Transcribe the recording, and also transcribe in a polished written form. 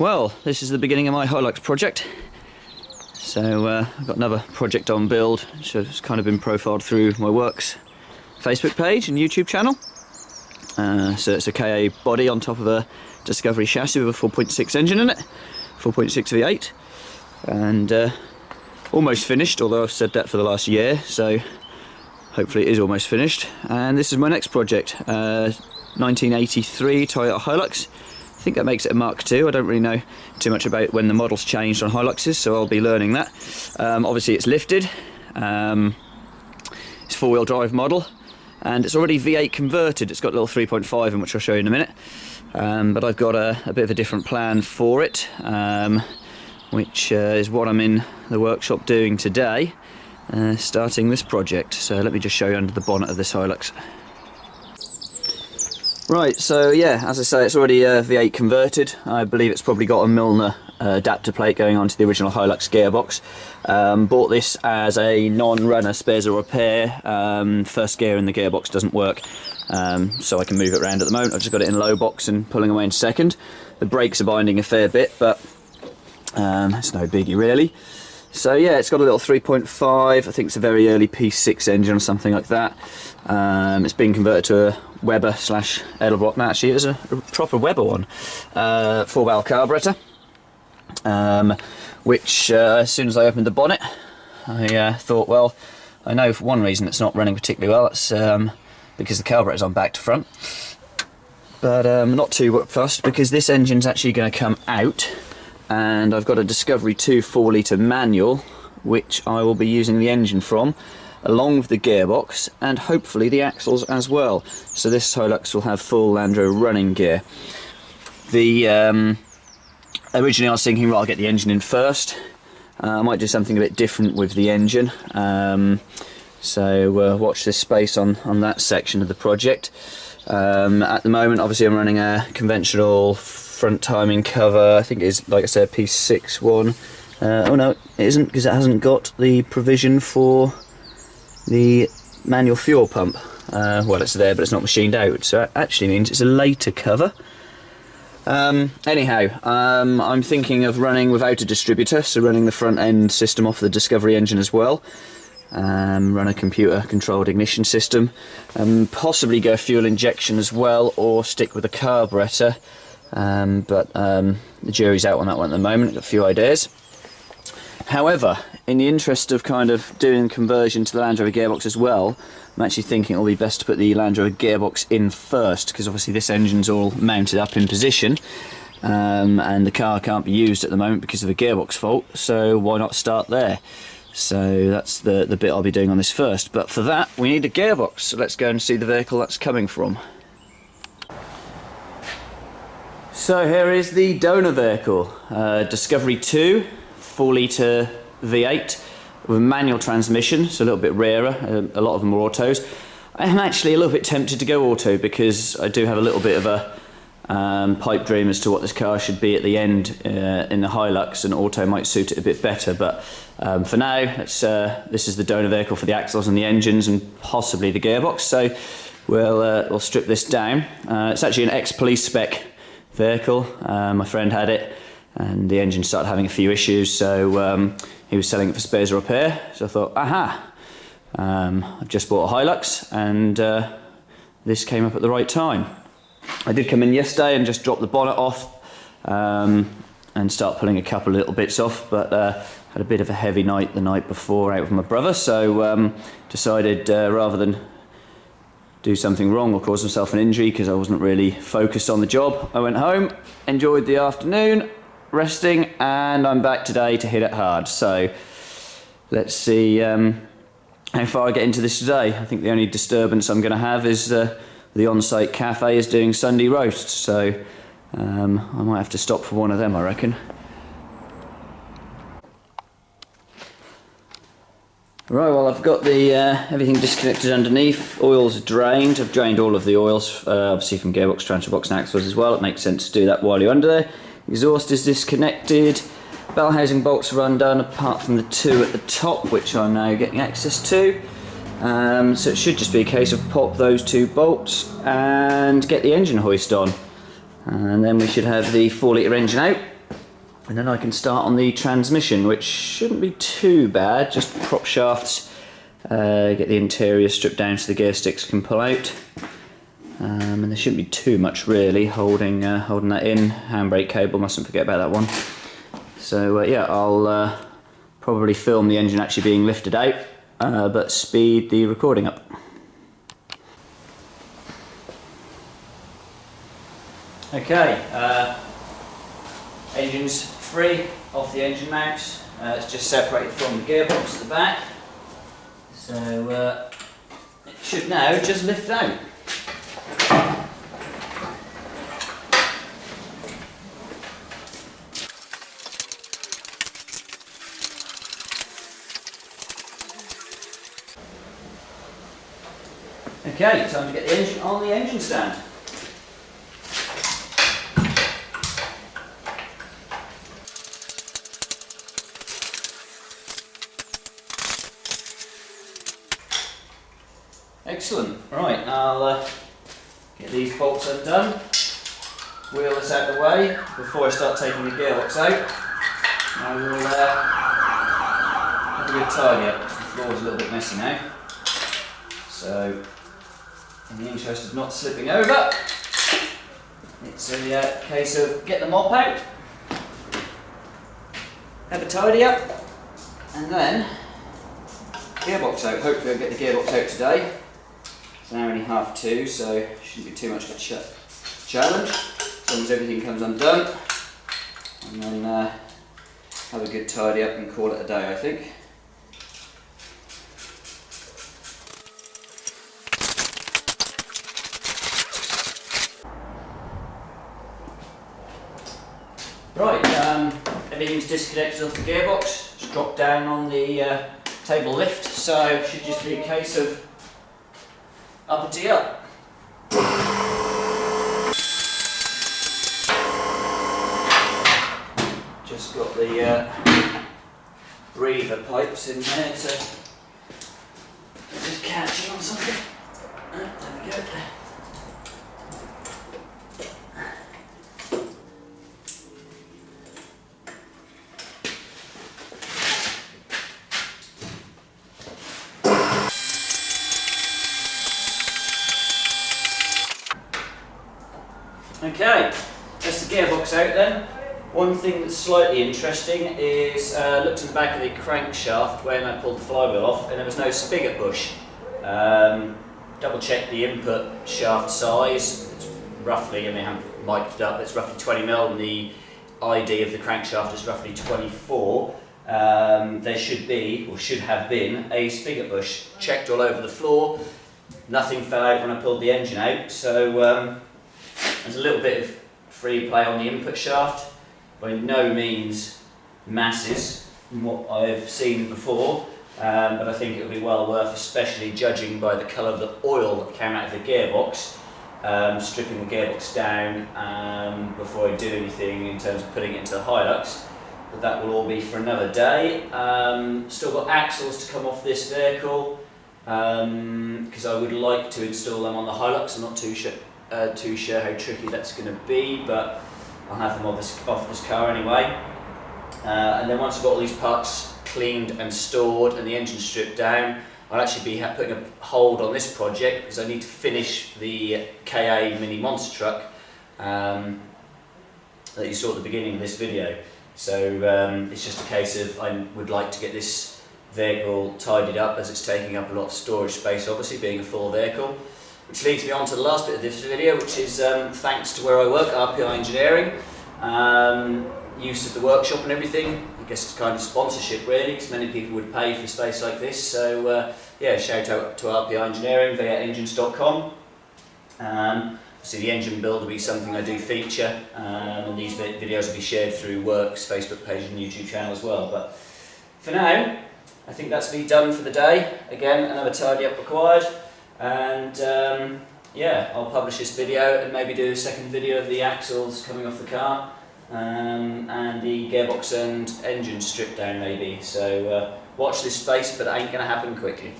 Well, this is the beginning of my Hilux project. So I've got another project on build, which has kind of been profiled through my works Facebook page and YouTube channel. So it's a KA body on top of a Discovery chassis with a 4.6 engine in it, 4.6 V8, and almost finished, although I've said that for the last year, so hopefully it is almost finished. And this is my next project, 1983 Toyota Hilux. I think that makes it a Mark II. I don't really know too much about when the models changed on Hiluxes, so I'll be learning that. Obviously it's lifted, it's four-wheel drive model, and it's already V8 converted. It's got a little 3.5 in, which I'll show you in a minute. But I've got a bit of a different plan for it, which is what I'm in the workshop doing today, starting this project. So let me just show you under the bonnet of this Hilux. Right, so yeah, as I say, it's already V8 converted. I believe it's probably got a Milner adapter plate going onto the original Hilux gearbox. Bought this as a non-runner, spares or repair. First gear in the gearbox doesn't work, so I can move it around at the moment. I've just got it in low box and pulling away in second. The brakes are binding a fair bit, but it's no biggie really. So yeah, it's got a little 3.5, I think it's a very early P6 engine or something like that. It's been converted to a Weber / Edelbrock. No, actually it was a proper Weber one. 4-valve carburetor, which as soon as I opened the bonnet, I thought, well, I know for one reason it's not running particularly well. It's because the carburetor's on back to front. But I'm not too fussed, because this engine's actually going to come out, and I've got a Discovery 2 4-litre manual, which I will be using the engine from, along with the gearbox and hopefully the axles as well. So this Hilux will have full Landro running gear. Originally I was thinking, right, I'll get the engine in first. I might do something a bit different with the engine. So watch this space on that section of the project. At the moment, obviously, I'm running a conventional front timing cover. I think it is, like I said, P6 one. Oh no, it isn't, because it hasn't got the provision for the manual fuel pump. Well, it's there, but it's not machined out, so it actually means it's a later cover. Anyhow, I'm thinking of running without a distributor, so running the front end system off the Discovery engine as well. Run a computer controlled ignition system, and possibly go fuel injection as well, or stick with a carburetor. But the jury's out on that one at the moment. Got a few ideas. However, in the interest of kind of doing conversion to the Land Rover gearbox as well, I'm actually thinking it'll be best to put the Land Rover gearbox in first, because obviously this engine's all mounted up in position, and the car can't be used at the moment because of the gearbox fault, so why not start there? So that's the bit I'll be doing on this first. But for that, we need a gearbox, so let's go and see the vehicle that's coming from. So here is the donor vehicle, Discovery 2, 4-litre V8 with a manual transmission, so a little bit rarer. A lot of them are autos. I am actually a little bit tempted to go auto, because I do have a little bit of a pipe dream as to what this car should be at the end in the Hilux, and auto might suit it a bit better. But for now, this is the donor vehicle for the axles and the engines and possibly the gearbox. So we'll strip this down. It's actually an ex-police spec vehicle. My friend had it, and the engine started having a few issues, so he was selling it for spares or repair. So I thought, aha, I've just bought a Hilux, and this came up at the right time. I did come in yesterday and just drop the bonnet off and start pulling a couple of little bits off, but had a bit of a heavy night the night before out with my brother, so decided rather than do something wrong or cause myself an injury, because I wasn't really focused on the job, I went home, enjoyed the afternoon, resting, and I'm back today to hit it hard. So let's see how far I get into this today. I think the only disturbance I'm going to have is the on-site cafe is doing Sunday roasts, so I might have to stop for one of them, I reckon. Right, well, I've got the everything disconnected underneath. Oils are drained. I've drained all of the oils, obviously from gearbox, transfer box and axles as well. It makes sense to do that while you're under there. Exhaust is disconnected. Bell housing bolts are undone, apart from the two at the top, which I'm now getting access to. So it should just be a case of pop those two bolts and get the engine hoist on. And then we should have the 4-litre engine out. And then I can start on the transmission, which shouldn't be too bad. Just prop shafts, get the interior stripped down so the gear sticks can pull out. And there shouldn't be too much really holding that in. Handbrake cable, mustn't forget about that one. So yeah, I'll probably film the engine actually being lifted out, but speed the recording up. Okay, engine's free off the engine mount. It's just separated from the gearbox at the back. So it should now just lift out. Okay, time to get the engine on the engine stand. Excellent. Right, I'll get these bolts undone, wheel this out of the way before I start taking the gearbox out. I will have a good tidy up because the floor is a little bit messy now. So, in the interest of not slipping over, it's a case of get the mop out, have a tidy up, and then gearbox out. Hopefully I'll get the gearbox out today. It's now only 2:30, so shouldn't be too much of a challenge, as long as everything comes undone. And then have a good tidy up and call it a day, I think. Right, everything's disconnected off the gearbox, it's dropped down on the table lift, so it should just be a case of up and tee up. Just got the breather pipes in there, so just catching on something. There we go. Okay, that's the gearbox out then. One thing that's slightly interesting is looked in the back of the crankshaft when I pulled the flywheel off and there was no spigot bush. Double checked the input shaft size. It's roughly, I mean I haven't mic'd it up, it's roughly 20mm and the ID of the crankshaft is roughly 24. There should be, or should have been, a spigot bush. Checked all over the floor, nothing fell out when I pulled the engine out, so there's a little bit of free play on the input shaft, by no means masses from what I've seen before, but I think it will be well worth, especially judging by the colour of the oil that came out of the gearbox, stripping the gearbox down before I do anything in terms of putting it into the Hilux. But that will all be for another day. Still got axles to come off this vehicle, because I would like to install them on the Hilux. I'm not too sure how tricky that's going to be, but I'll have them off this car anyway. And then once I've got all these parts cleaned and stored and the engine stripped down, I'll actually be putting a hold on this project because I need to finish the KA Mini Monster Truck that you saw at the beginning of this video. So it's just a case of I would like to get this vehicle tidied up as it's taking up a lot of storage space, obviously being a full vehicle. Which leads me on to the last bit of this video, which is thanks to where I work, RPI Engineering, use of the workshop and everything. I guess it's kind of sponsorship really, because many people would pay for space like this. So yeah, shout out to RPI Engineering, v8engines.com. So the engine build will be something I do feature, and these videos will be shared through Work's Facebook page and YouTube channel as well. But for now, I think that's me done for the day. Again, another tidy up required. And yeah, I'll publish this video and maybe do a second video of the axles coming off the car and the gearbox and engine stripped down maybe. So watch this space, but it ain't going to happen quickly.